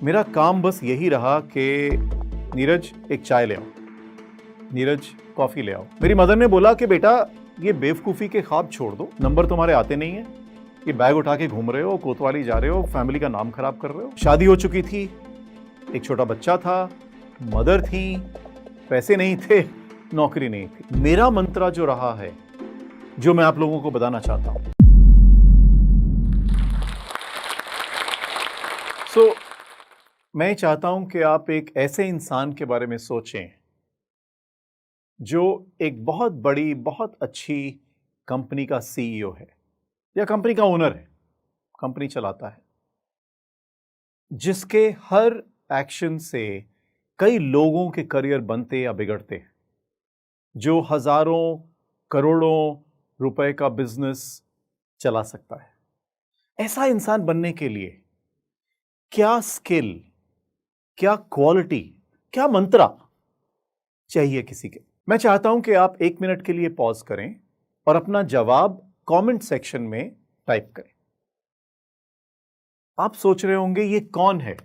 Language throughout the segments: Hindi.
मेरा काम बस यही रहा कि नीरज एक चाय ले आओ, नीरज कॉफी ले आओ। मेरी मदर ने बोला कि बेटा ये बेवकूफ़ी के ख्वाब छोड़ दो, नंबर तुम्हारे आते नहीं है, ये बैग उठा के घूम रहे हो, कोतवाली जा रहे हो, फैमिली का नाम खराब कर रहे हो। शादी हो चुकी थी, एक छोटा बच्चा था, मदर थी, पैसे नहीं थे, नौकरी नहीं थी। मेरा मंत्र जो रहा है, जो मैं आप लोगों को बताना चाहता हूं, मैं चाहता हूं कि आप एक ऐसे इंसान के बारे में सोचें जो एक बहुत बड़ी, बहुत अच्छी कंपनी का सीईओ है या कंपनी का ओनर है, कंपनी चलाता है, जिसके हर एक्शन से कई लोगों के करियर बनते या बिगड़ते हैं, जो हजारों करोड़ों रुपए का बिजनेस चला सकता है। ऐसा इंसान बनने के लिए क्या स्किल, क्या क्वालिटी, क्या मंत्रा चाहिए किसी के? मैं चाहता हूं कि आप 1 मिनट के लिए पॉज करें और अपना जवाब कमेंट सेक्शन में टाइप करें। आप सोच रहे होंगे ये कौन है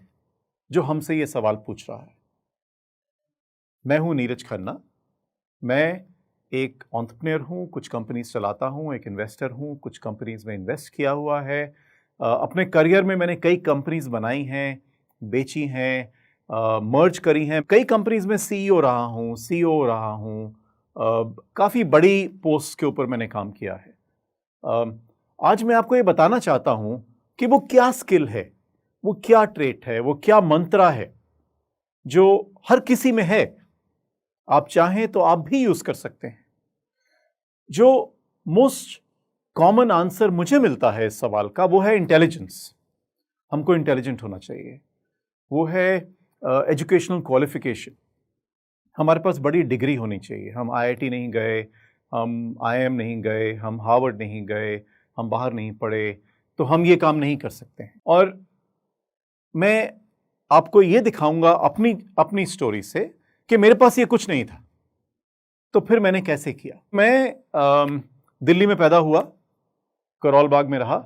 जो हमसे ये सवाल पूछ रहा है? मैं हूं नीरज खन्ना। मैं एक एंटरप्रेन्योर हूं, कुछ कंपनीज चलाता हूं, एक इन्वेस्टर हूं, कुछ कंपनीज में इन्वेस्ट किया हुआ है। अपने करियर में मैंने कई कंपनीज बनाई हैं, बेची हैं, मर्ज करी हैं। कई कंपनीज में सीईओ रहा हूं, सीईओ रहा हूं, काफ़ी बड़ी पोस्ट के ऊपर मैंने काम किया है। आज मैं आपको ये बताना चाहता हूं कि वो क्या स्किल है, वो क्या ट्रेट है, वो क्या मंत्रा है जो हर किसी में है। आप चाहें तो आप भी यूज कर सकते हैं। जो मोस्ट कॉमन आंसर मुझे मिलता है इस सवाल का, वो है इंटेलिजेंस। हमको इंटेलिजेंट होना चाहिए। वो है एजुकेशनल क्वालिफिकेशन। हमारे पास बड़ी डिग्री होनी चाहिए। हम आईआईटी नहीं गए, हम आईआईएम नहीं गए, हम हार्वर्ड नहीं गए, हम बाहर नहीं पढ़े, तो हम ये काम नहीं कर सकते हैं। और मैं आपको ये दिखाऊंगा अपनी स्टोरी से कि मेरे पास ये कुछ नहीं था, तो फिर मैंने कैसे किया। मैं दिल्ली में पैदा हुआ, करोल बाग में रहा,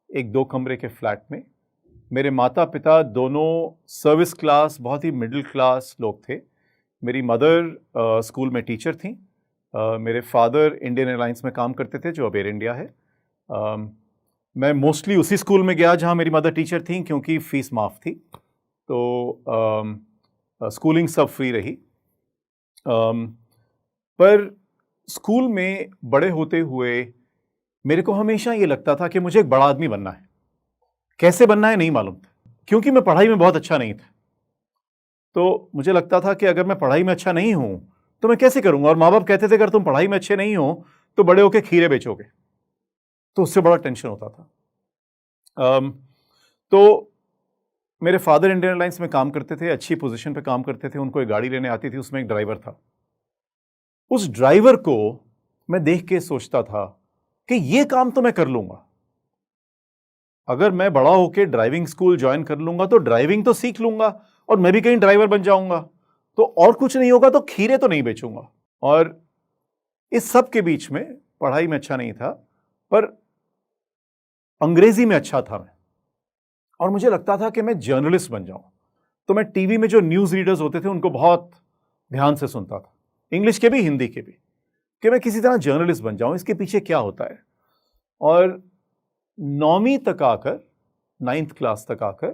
एक 2 कमरे के फ्लैट में। मेरे माता पिता दोनों सर्विस क्लास, बहुत ही मिडिल क्लास लोग थे। मेरी मदर स्कूल में टीचर थी। मेरे फादर इंडियन एयरलाइंस में काम करते थे, जो अब एयर इंडिया है। मैं मोस्टली उसी स्कूल में गया जहाँ मेरी मदर टीचर थी, क्योंकि फीस माफ़ थी, तो स्कूलिंग सब फ्री रही। पर स्कूल में बड़े होते हुए मेरे को हमेशा ये लगता था कि मुझे एक बड़ा आदमी बनना है। कैसे बनना है नहीं मालूम था, क्योंकि मैं पढ़ाई में बहुत अच्छा नहीं था। तो मुझे लगता था कि अगर मैं पढ़ाई में अच्छा नहीं हूं तो मैं कैसे करूंगा। और माँ बाप कहते थे अगर तुम पढ़ाई में अच्छे नहीं हो तो बड़े होके खीरे बेचोगे, तो उससे बड़ा टेंशन होता था। तो मेरे फादर इंडियन एयरलाइंस में काम करते थे, अच्छी पोजीशन पे काम करते थे। उनको एक गाड़ी लेने आती थी, उसमें एक ड्राइवर था। उस ड्राइवर को मैं देख के सोचता था कि ये काम तो मैं कर लूंगा। अगर मैं बड़ा होकर ड्राइविंग स्कूल ज्वाइन कर लूंगा तो ड्राइविंग तो सीख लूंगा और मैं भी कहीं ड्राइवर बन जाऊंगा, तो और कुछ नहीं होगा तो खीरे तो नहीं बेचूंगा। और इस सब के बीच में पढ़ाई में अच्छा नहीं था, पर अंग्रेजी में अच्छा था मैं, और मुझे लगता था कि मैं जर्नलिस्ट बन जाऊं। तो मैं टीवी में जो न्यूज रीडर्स होते थे उनको बहुत ध्यान से सुनता था, इंग्लिश के भी हिंदी के भी, कि मैं किसी तरह जर्नलिस्ट बन जाऊं, इसके पीछे क्या होता है। और 9वीं तक आकर, 9th क्लास तक आकर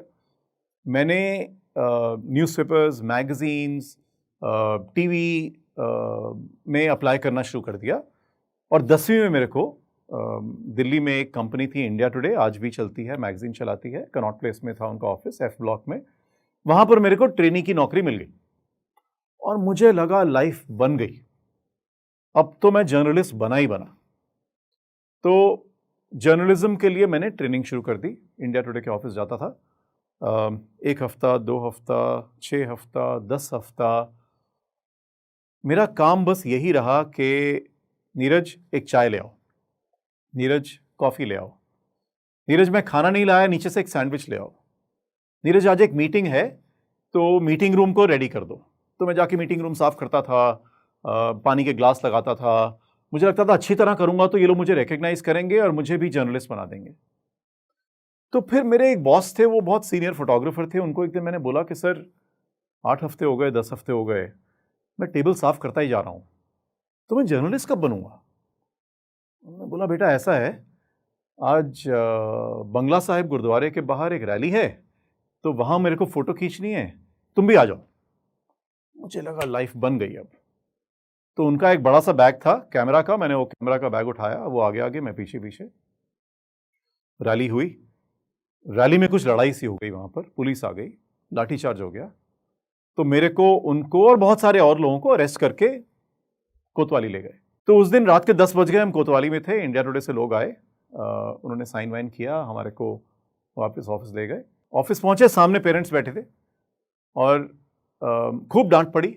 मैंने न्यूज़पेपर्स, मैगजीन्स, टीवी में अप्लाई करना शुरू कर दिया। और 10वीं में मेरे को दिल्ली में एक कंपनी थी, इंडिया टुडे, आज भी चलती है, मैगजीन चलाती है, कनॉट प्लेस में था उनका ऑफिस, एफ ब्लॉक में। वहां पर मेरे को ट्रेनी की नौकरी मिल गई और मुझे लगा लाइफ बन गई, अब तो मैं जर्नलिस्ट बना ही बना। तो जर्नलिज्म के लिए मैंने ट्रेनिंग शुरू कर दी। इंडिया टुडे के ऑफिस जाता था, 1 हफ्ता, 2 हफ्ता, 6 हफ्ता, 10 हफ्ता। मेरा काम बस यही रहा कि नीरज एक चाय ले आओ, नीरज कॉफी ले आओ, नीरज मैं खाना नहीं लाया, नीचे से एक सैंडविच ले आओ, नीरज आज एक मीटिंग है तो मीटिंग रूम को रेडी कर दो। तो मैं जाके मीटिंग रूम साफ करता था, पानी के ग्लास लगाता था। मुझे लगता था अच्छी तरह करूंगा तो ये लोग मुझे रिकग्नाइज करेंगे और मुझे भी जर्नलिस्ट बना देंगे। तो फिर मेरे एक बॉस थे, वो बहुत सीनियर फोटोग्राफर थे, उनको एक दिन मैंने बोला कि सर 8 हफ्ते हो गए, 10 हफ्ते हो गए, मैं टेबल साफ करता ही जा रहा हूँ, तो मैं जर्नलिस्ट कब बनूंगा? उन्होंने बोला बेटा ऐसा है, आज बंगला साहिब गुरुद्वारे के बाहर एक रैली है, तो वहां मेरे को फोटो खींचनी है, तुम भी आ जाओ। मुझे लगा लाइफ बन गई अब। तो उनका एक बड़ा सा बैग था कैमरा का, मैंने वो कैमरा का बैग उठाया, वो आगे आगे मैं पीछे पीछे। रैली हुई, रैली में कुछ लड़ाई सी हो गई, वहां पर पुलिस आ गई, लाठीचार्ज हो गया, तो मेरे को, उनको और बहुत सारे और लोगों को अरेस्ट करके कोतवाली ले गए। तो उस दिन रात के 10 बज गए, हम कोतवाली में थे, इंडिया टुडे से लोग आए, उन्होंने साइन वाइन किया, हमारे को वापस ऑफिस ले गए। ऑफिस पहुंचे, सामने पेरेंट्स बैठे थे और खूब डांट पड़ी,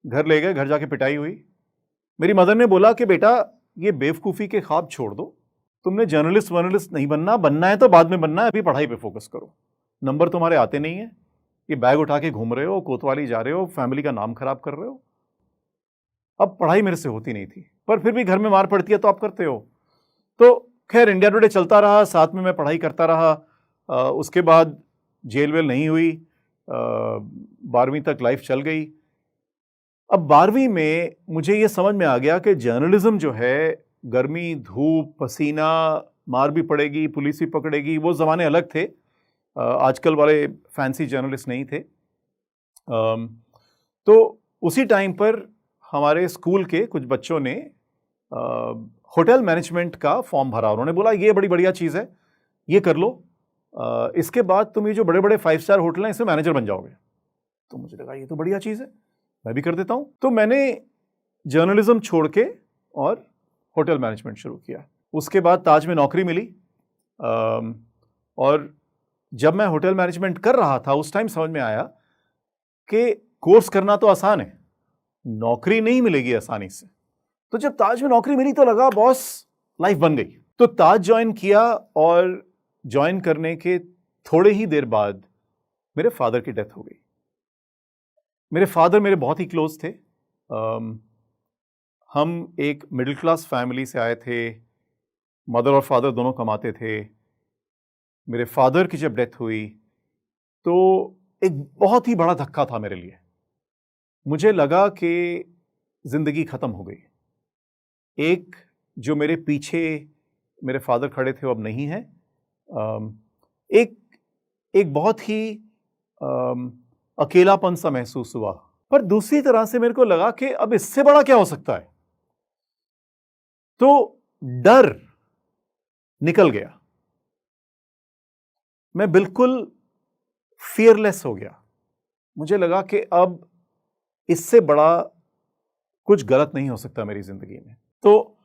घर ले गए, घर जाके पिटाई हुई। मेरी मदर ने बोला कि बेटा ये बेवकूफ़ी के ख्वाब छोड़ दो, तुमने जर्नलिस्ट वर्नलिस्ट नहीं बनना, बनना है तो बाद में बनना है, अभी पढ़ाई पे फोकस करो, नंबर तुम्हारे आते नहीं है, ये बैग उठा के घूम रहे हो, कोतवाली जा रहे हो, फैमिली का नाम खराब कर रहे हो। अब पढ़ाई मेरे से होती नहीं थी, पर फिर भी घर में मार पड़ती है तो आप करते हो। तो खैर इंडिया टुडे चलता रहा, साथ में मैं पढ़ाई करता रहा। उसके बाद जेल वेल नहीं हुई, 12वीं तक लाइफ चल गई। अब 12वीं में मुझे ये समझ में आ गया कि जर्नलिज्म जो है, गर्मी धूप पसीना, मार भी पड़ेगी, पुलिस भी पकड़ेगी, वो ज़माने अलग थे, आजकल वाले फैंसी जर्नलिस्ट नहीं थे। तो उसी टाइम पर हमारे स्कूल के कुछ बच्चों ने होटल मैनेजमेंट का फॉर्म भरा। उन्होंने बोला ये बड़ी बढ़िया चीज़ है, ये कर लो, इसके बाद तुम ये जो बड़े बड़े 5 स्टार होटल हैं इसमें मैनेजर बन जाओगे। तो मुझे लगा ये तो बढ़िया चीज़ है, मैं भी कर देता हूँ। तो मैंने जर्नलिज्म छोड़ के और होटल मैनेजमेंट शुरू किया। उसके बाद ताज में नौकरी मिली, और जब मैं होटल मैनेजमेंट कर रहा था उस टाइम समझ में आया कि कोर्स करना तो आसान है, नौकरी नहीं मिलेगी आसानी से। तो जब ताज में नौकरी मिली तो लगा बॉस लाइफ बन गई। तो ताज ज्वाइन किया, और ज्वाइन करने के थोड़े ही देर बाद मेरे फादर की डेथ हो गई। मेरे फादर मेरे बहुत ही क्लोज थे। हम एक मिडिल क्लास फैमिली से आए थे, मदर और फादर दोनों कमाते थे। मेरे फादर की जब डेथ हुई तो एक बहुत ही बड़ा धक्का था मेरे लिए। मुझे लगा कि जिंदगी खत्म हो गई। एक जो मेरे पीछे मेरे फादर खड़े थे वो अब नहीं है। एक बहुत ही अकेलापन सा महसूस हुआ। पर दूसरी तरह से मेरे को लगा कि अब इससे बड़ा क्या हो सकता है, तो डर निकल गया, मैं बिल्कुल फियरलेस हो गया। मुझे लगा कि अब इससे बड़ा कुछ गलत नहीं हो सकता मेरी जिंदगी में। तो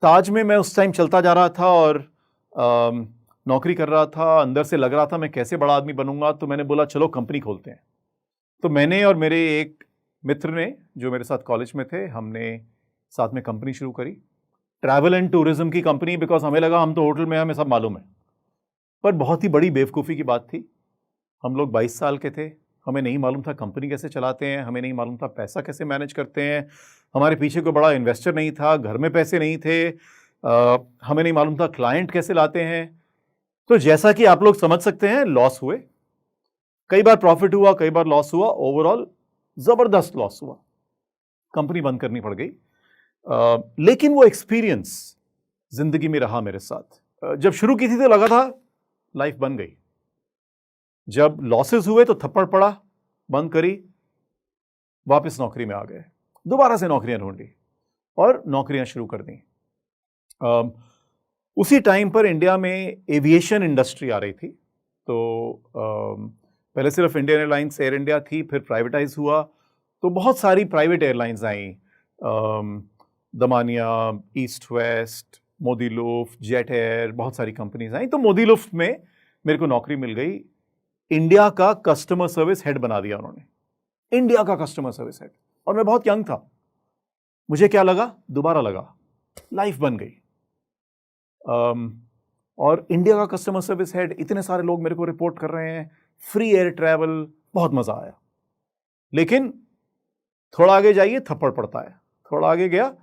ताज में मैं उस टाइम चलता जा रहा था और नौकरी कर रहा था, अंदर से लग रहा था मैं कैसे बड़ा आदमी बनूंगा। तो मैंने बोला चलो कंपनी खोलते हैं। तो मैंने और मेरे एक मित्र ने जो मेरे साथ कॉलेज में थे, हमने साथ में कंपनी शुरू करी, ट्रैवल एंड टूरिज्म की कंपनी। बिकॉज हमें लगा हम तो होटल में, हमें सब मालूम है। पर बहुत ही बड़ी बेवकूफ़ी की बात थी। हम लोग 22 साल के थे, हमें नहीं मालूम था कंपनी कैसे चलाते हैं, हमें नहीं मालूम था पैसा कैसे मैनेज करते हैं, हमारे पीछे कोई बड़ा इन्वेस्टर नहीं था, घर में पैसे नहीं थे, हमें नहीं मालूम था क्लाइंट कैसे लाते हैं। तो जैसा कि आप लोग समझ सकते हैं, लॉस हुए, कई बार प्रॉफिट हुआ, कई बार लॉस हुआ, ओवरऑल जबरदस्त लॉस हुआ, कंपनी बंद करनी पड़ गई। लेकिन वो एक्सपीरियंस जिंदगी में रहा मेरे साथ। जब शुरू की थी तो लगा था लाइफ बन गई, जब लॉसेस हुए तो थप्पड़ पड़ा, बंद करी, वापस नौकरी में आ गए, दोबारा से नौकरियां ढूंढी और नौकरियां शुरू कर दी। उसी टाइम पर इंडिया में एविएशन इंडस्ट्री आ रही थी। तो पहले सिर्फ इंडियन एयरलाइंस, एयर इंडिया थी, फिर प्राइवेटाइज हुआ, तो बहुत सारी प्राइवेट एयरलाइंस आई, Damania, east west, Modi Luft, jet air, बहुत सारी कंपनीज आई। तो मोदी लुफ्ट में मेरे को नौकरी मिल गई। इंडिया का कस्टमर सर्विस हेड बना दिया उन्होंने, इंडिया का कस्टमर सर्विस हेड। और मैं बहुत यंग था, मुझे क्या लगा, दोबारा लगा लाइफ बन गई। और इंडिया का कस्टमर सर्विस हेड, इतने सारे लोग मेरे को रिपोर्ट कर रहे हैं, फ्री एयर ट्रैवल, बहुत मजा आया। लेकिन थोड़ा आगे जाइए थप्पड़ पड़ता है। थोड़ा आगे गया,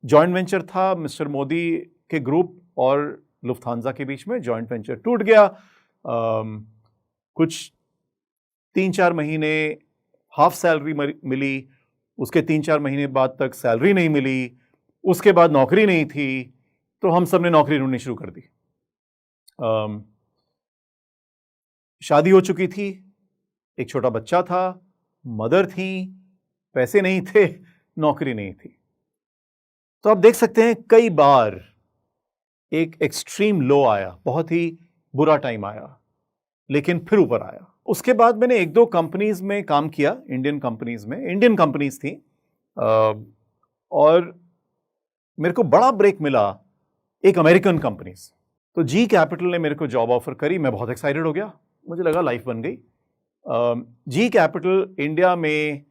जॉइंट वेंचर था मिस्टर मोदी के ग्रुप और लुफ्थांसा के बीच में जॉइंट वेंचर टूट गया। कुछ 3-4 महीने हाफ सैलरी मिली, उसके 3-4 महीने बाद तक सैलरी नहीं मिली, उसके बाद नौकरी नहीं थी, तो हम सब ने नौकरी ढूंढनी शुरू कर दी। शादी हो चुकी थी, एक छोटा बच्चा था, मदर थी, पैसे नहीं थे, नौकरी नहीं थी। तो आप देख सकते हैं कई बार एक एक्सट्रीम लो आया, बहुत ही बुरा टाइम आया, लेकिन फिर ऊपर आया। उसके बाद मैंने 1-2 कंपनीज में काम किया, इंडियन कंपनीज थी, और मेरे को बड़ा ब्रेक मिला एक अमेरिकन कंपनीज। तो जी कैपिटल ने मेरे को जॉब ऑफर करी, मैं बहुत एक्साइटेड हो गया, मुझे लगा लाइफ बन गई। जी कैपिटल इंडिया में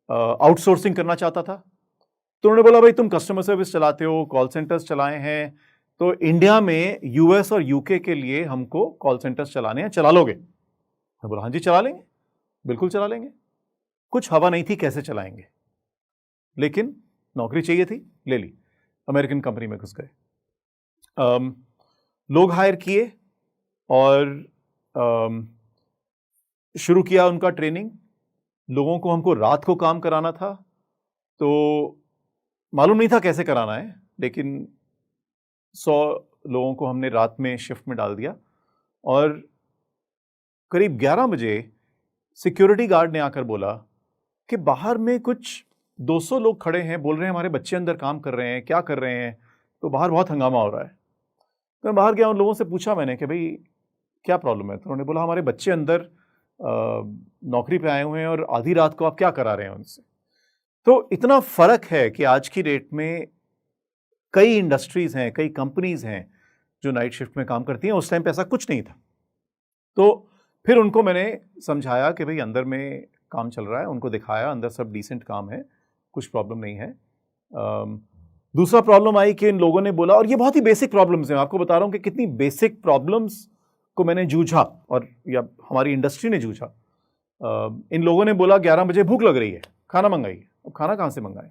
आउटसोर्सिंग करना चाहता था, तो उन्होंने बोला भाई तुम कस्टमर सर्विस चलाते हो, कॉल सेंटर्स चलाए हैं, तो इंडिया में यूएस और यूके के लिए हमको कॉल सेंटर्स चलाने हैं, चला लोगे? मैं बोला हाँ जी चला लेंगे, बिल्कुल चला लेंगे। कुछ हवा नहीं थी कैसे चलाएंगे, लेकिन नौकरी चाहिए थी, ले ली, अमेरिकन कंपनी में घुस गए। लोग हायर किए और शुरू किया उनका ट्रेनिंग। लोगों को हमको रात को काम कराना था, तो मालूम नहीं था कैसे कराना है, लेकिन 100 लोगों को हमने रात में शिफ्ट में डाल दिया। और करीब 11 बजे सिक्योरिटी गार्ड ने आकर बोला कि बाहर में कुछ 200 लोग खड़े हैं, बोल रहे हैं हमारे बच्चे अंदर काम कर रहे हैं, क्या कर रहे हैं, तो बाहर बहुत हंगामा हो रहा है। तो मैं बाहर गया, उन लोगों से पूछा मैंने कि भाई क्या प्रॉब्लम है, तो उन्होंने बोला हमारे बच्चे अंदर नौकरी पे आए हुए हैं और आधी रात को आप क्या करा रहे हैं उनसे। तो इतना फर्क है कि आज की डेट में कई इंडस्ट्रीज हैं, कई कंपनीज हैं जो नाइट शिफ्ट में काम करती हैं, उस टाइम पे ऐसा कुछ नहीं था। तो फिर उनको मैंने समझाया कि भाई अंदर में काम चल रहा है, उनको दिखाया अंदर सब डिसेंट काम है, कुछ प्रॉब्लम नहीं है। दूसरा प्रॉब्लम आई कि इन लोगों ने बोला, और ये बहुत ही बेसिक प्रॉब्लम्स हैं, आपको बता रहा हूं कि कितनी बेसिक प्रॉब्लम्स को मैंने जूझा, और या हमारी इंडस्ट्री ने जूझा। इन लोगों ने बोला 11 बजे भूख लग रही है, खाना मंगाइए। अब खाना कहाँ से मंगाएं?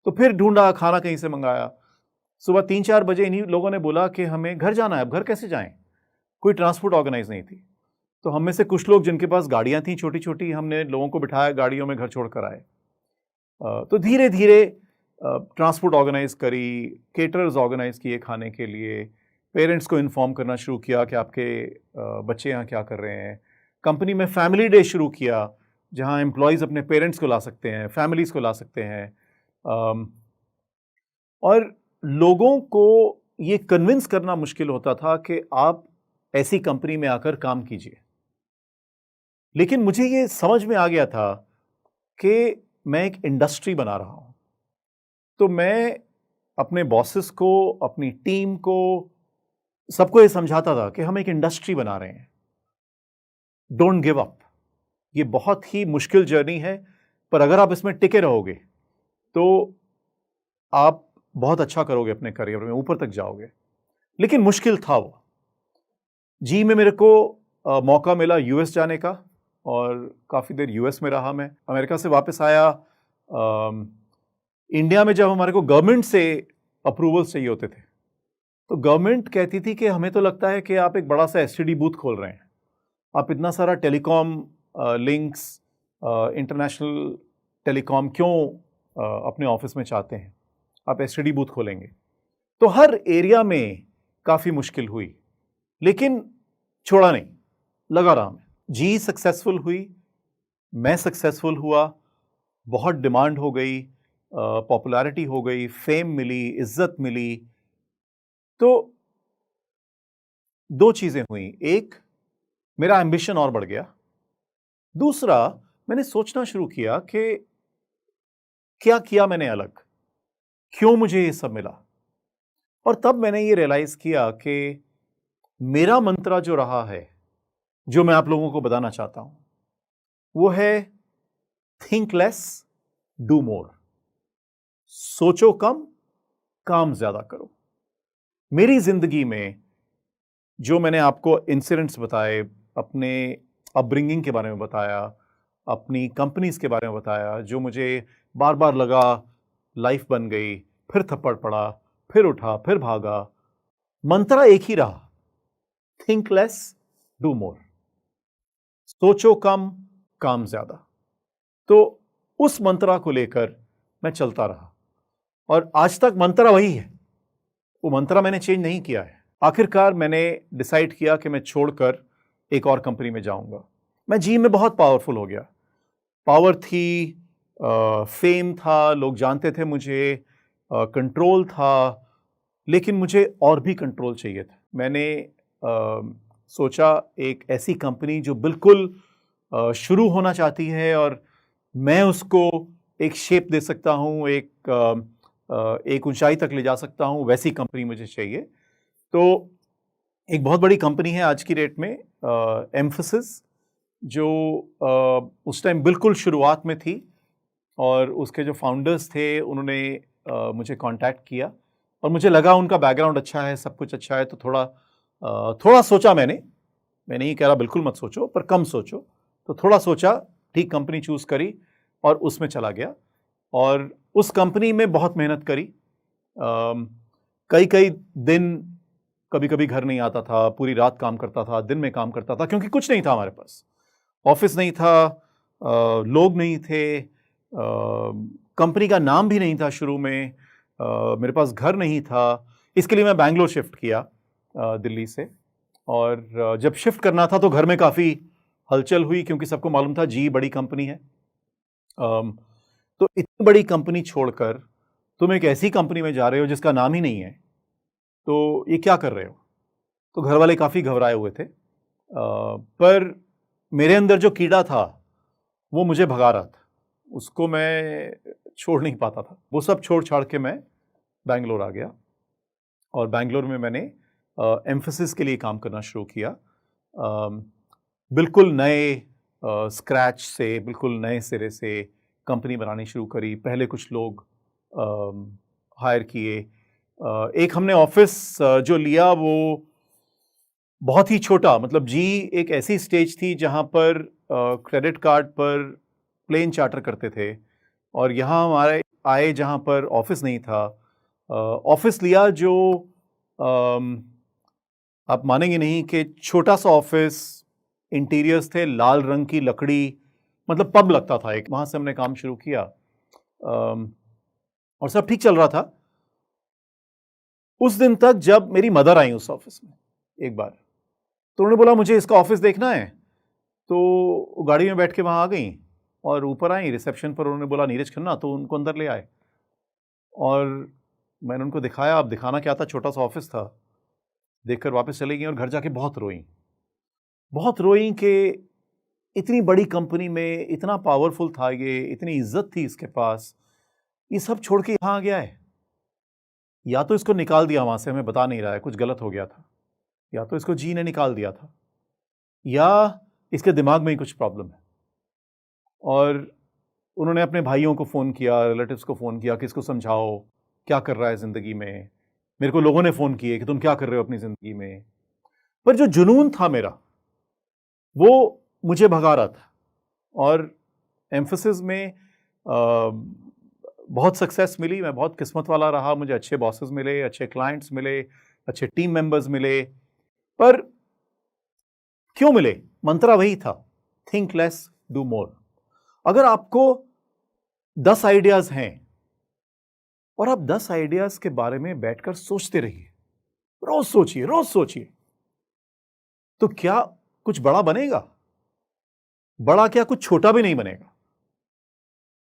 तो फिर ढूंढा, खाना कहीं से मंगाया। सुबह 3-4 बजे इन्हीं लोगों ने बोला कि हमें घर जाना है, अब घर कैसे जाएं? कोई ट्रांसपोर्ट ऑर्गेनाइज नहीं थी। तो हम में से कुछ लोग जिनके पास गाड़ियां थी छोटी छोटी, हमने लोगों को बिठाया, गाड़ियों में घर छोड़ कर आए। तो धीरे धीरे ट्रांसपोर्ट ऑर्गेनाइज करी, केटरर्स ऑर्गेनाइज किए खाने के लिए, पेरेंट्स को इन्फॉर्म करना शुरू किया कि आपके बच्चे यहाँ क्या कर रहे हैं। कंपनी में फैमिली डे शुरू किया, जहाँ एम्प्लॉयज़ अपने पेरेंट्स को ला सकते हैं, फैमिलीज़ को ला सकते हैं, और लोगों को ये कन्विंस करना मुश्किल होता था कि आप ऐसी कंपनी में आकर काम कीजिए। लेकिन मुझे ये समझ में आ गया था कि मैं एक इंडस्ट्री बना रहा हूं, तो मैं अपने बॉसेस को, अपनी टीम को, सबको ये समझाता था कि हम एक इंडस्ट्री बना रहे हैं, डोंट गिव अप। ये बहुत ही मुश्किल जर्नी है, पर अगर आप इसमें टिके रहोगे तो आप बहुत अच्छा करोगे, अपने करियर में ऊपर तक जाओगे। लेकिन मुश्किल था वो। जी में मेरे को मौका मिला यूएस जाने का, और काफ़ी देर यूएस में रहा मैं। अमेरिका से वापस आया, इंडिया में जब हमारे को गवर्नमेंट से अप्रूवल्स चाहिए होते थे, तो गवर्नमेंट कहती थी कि हमें तो लगता है कि आप एक बड़ा सा एसटीडी बूथ खोल रहे हैं, आप इतना सारा टेलीकॉम लिंक्स, इंटरनेशनल टेलीकॉम क्यों अपने ऑफिस में चाहते हैं, आप एसटीडी बूथ खोलेंगे। तो हर एरिया में काफ़ी मुश्किल हुई, लेकिन छोड़ा नहीं, लगा रहा मैं। जी सक्सेसफुल हुई, मैं सक्सेसफुल हुआ, बहुत डिमांड हो गई, पॉपुलैरिटी हो गई, फेम मिली, इज्जत मिली। तो 2 चीजें हुई, एक मेरा एम्बिशन और बढ़ गया, दूसरा मैंने सोचना शुरू किया कि क्या किया मैंने अलग, क्यों मुझे ये सब मिला। और तब मैंने ये रियलाइज किया कि मेरा मंत्र जो रहा है, जो मैं आप लोगों को बताना चाहता हूं, वो है थिंक लेस डू मोर। सोचो कम, काम ज्यादा करो। मेरी जिंदगी में जो मैंने आपको इंसिडेंट्स बताए, अपने अपब्रिंगिंग के बारे में बताया, अपनी कंपनीज के बारे में बताया, जो मुझे बार बार लगा लाइफ बन गई, फिर थप्पड़ पड़ा, फिर उठा, फिर भागा, मंत्र एक ही रहा, थिंक लेस डू मोर, सोचो कम काम ज्यादा। तो उस मंत्रा को लेकर मैं चलता रहा और आज तक मंत्रा वही है, वो मंत्रा मैंने चेंज नहीं किया है। आखिरकार मैंने डिसाइड किया कि मैं छोड़कर एक और कंपनी में जाऊंगा। मैं जिम में बहुत पावरफुल हो गया, पावर थी, फेम था, लोग जानते थे मुझे, कंट्रोल था, लेकिन मुझे और भी कंट्रोल चाहिए था। मैंने सोचा एक ऐसी कंपनी जो बिल्कुल शुरू होना चाहती है और मैं उसको एक शेप दे सकता हूँ, एक ऊंचाई तक ले जा सकता हूँ, वैसी कंपनी मुझे चाहिए। तो एक बहुत बड़ी कंपनी है आज की डेट में, एम्फेसिस, जो उस टाइम बिल्कुल शुरुआत में थी और उसके जो फाउंडर्स थे उन्होंने मुझे कांटेक्ट किया और मुझे लगा उनका बैकग्राउंड अच्छा है, सब कुछ अच्छा है, तो थोड़ा सोचा मैंने। मैं नहीं कह रहा बिल्कुल मत सोचो, पर कम सोचो, तो थोड़ा सोचा, ठीक कंपनी चूज करी और उसमें चला गया और उस कंपनी में बहुत मेहनत करी। कई कई दिन, कभी कभी घर नहीं आता था, पूरी रात काम करता था, दिन में काम करता था, क्योंकि कुछ नहीं था हमारे पास, ऑफिस नहीं था, लोग नहीं थे, कंपनी का नाम भी नहीं था शुरू में, मेरे पास घर नहीं था। इसके लिए मैं बैंगलोर शिफ्ट किया दिल्ली से, और जब शिफ्ट करना था तो घर में काफ़ी हलचल हुई, क्योंकि सबको मालूम था जी बड़ी कंपनी है। तो इतनी बड़ी कंपनी छोड़कर तुम एक ऐसी कंपनी में जा रहे हो जिसका नाम ही नहीं है, तो ये क्या कर रहे हो? तो घर वाले काफ़ी घबराए हुए थे, पर मेरे अंदर जो कीड़ा था वो मुझे भगा रहा था, उसको मैं छोड़ नहीं पाता था। वो सब छोड़ छाड़ के मैं बैंगलोर आ गया और बैंगलोर में मैंने एम्फेसिस के लिए काम करना शुरू किया। बिल्कुल नए स्क्रैच से, बिल्कुल नए सिरे से कंपनी बनानी शुरू करी। पहले कुछ लोग हायर किए। एक हमने ऑफिस जो लिया वो बहुत ही छोटा, मतलब जी एक ऐसी स्टेज थी जहां पर क्रेडिट कार्ड पर प्लेन चार्टर करते थे, और यहाँ हमारे आए जहाँ पर ऑफिस नहीं था। ऑफिस लिया जो आप मानेंगे नहीं कि छोटा सा ऑफिस, इंटीरियर्स थे लाल रंग की लकड़ी, मतलब पब लगता था एक। वहाँ से हमने काम शुरू किया और सब ठीक चल रहा था उस दिन तक, जब मेरी मदर आई उस ऑफिस में एक बार। तो उन्होंने बोला मुझे इसका ऑफिस देखना है, तो गाड़ी में बैठ के वहाँ आ गई और ऊपर आई रिसेप्शन पर। उन्होंने बोला नीरज खन्ना, तो उनको अंदर ले आए और मैंने उनको दिखाया। अब दिखाना क्या था, छोटा सा ऑफिस था। देखकर वापस चले गई और घर जाके बहुत रोई कि इतनी बड़ी कंपनी में, इतना पावरफुल था ये, इतनी इज्जत थी इसके पास, ये सब छोड़ के यहाँ आ गया है। या तो इसको निकाल दिया वहाँ से, हमें बता नहीं रहा है, कुछ गलत हो गया था, या तो इसको जी ने निकाल दिया था, या इसके दिमाग में ही कुछ प्रॉब्लम है। और उन्होंने अपने भाइयों को फ़ोन किया, रिलेटिव्स को फ़ोन किया कि इसको समझाओ क्या कर रहा है ज़िंदगी में। मेरे को लोगों ने फ़ोन किए कि तुम क्या कर रहे हो अपनी ज़िंदगी में। पर जो जुनून था मेरा, वो मुझे भगा रहा था। और एम्फेसिस में बहुत सक्सेस मिली, मैं बहुत किस्मत वाला रहा, मुझे अच्छे बॉसेस मिले, अच्छे क्लाइंट्स मिले, अच्छे टीम मेंबर्स मिले। पर क्यों मिले? मंत्रा वही था, थिंक लेस डू मोर। अगर आपको 10 आइडियाज हैं और आप 10 आइडियाज के बारे में बैठकर सोचते रहिए, रोज सोचिए, तो क्या कुछ बड़ा बनेगा? बड़ा क्या, कुछ छोटा भी नहीं बनेगा।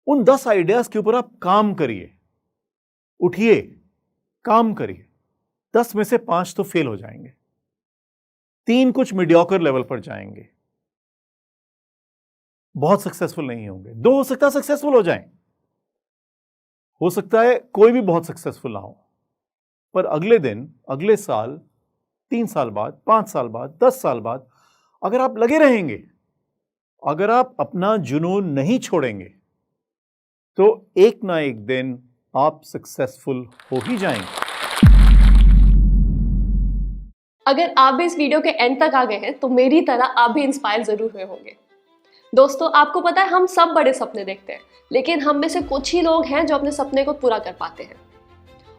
उन 10 आइडियाज के ऊपर आप काम करिए, उठिए, काम करिए। 10 में से 5 तो फेल हो जाएंगे, 3 कुछ मीडियोकर लेवल पर जाएंगे, बहुत सक्सेसफुल नहीं होंगे। 2 हो सकता है सक्सेसफुल हो जाएं, हो सकता है कोई भी बहुत सक्सेसफुल ना हो। पर अगले दिन, अगले साल, 3 साल बाद, 5 साल बाद, 10 साल बाद, अगर आप लगे रहेंगे, अगर आप अपना जुनून नहीं छोड़ेंगे, तो एक ना एक दिन आप सक्सेसफुल हो ही जाएंगे। अगर आप भी इस वीडियो के एंड तक आ गए हैं तो मेरी तरह आप भी इंस्पायर जरूर हुए होंगे। दोस्तों, आपको पता है हम सब बड़े सपने देखते हैं, लेकिन हम में से कुछ ही लोग हैं जो अपने सपने को पूरा कर पाते हैं।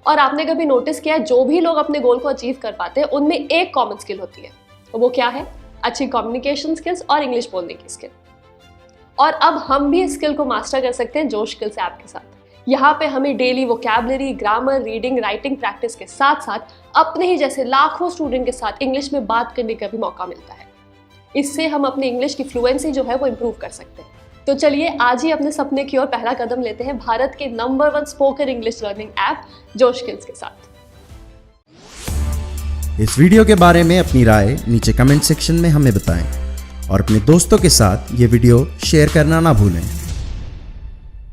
और आपने कभी नोटिस किया है, जो भी लोग अपने गोल को अचीव कर पाते हैं उनमें एक कॉमन स्किल होती है, वो क्या है? अच्छी कम्युनिकेशन स्किल्स और इंग्लिश बोलने की स्किल। और अब हम भी इस स्किल को मास्टर कर सकते हैं जोश स्किल्स ऐप के साथ। यहाँ पे हमें daily vocabulary, grammar, reading, writing practice के साथ साथ अपने ही जैसे लाखों स्टूडेंट के साथ इंग्लिश में बात करने का भी मौका मिलता है। इससे हम अपनी इंग्लिश की फ्लुएंसी जो है वो इम्प्रूव कर सकते हैं। तो चलिए आज ही अपने सपने की ओर पहला कदम लेते हैं भारत के number 1 spoken English learning app जोश स्किल्स के साथ। इस वीडियो के बारे में अपनी राय नीचे कमेंट सेक्शन में हमें बताएं और अपने दोस्तों के साथ ये वीडियो शेयर करना ना भूलें।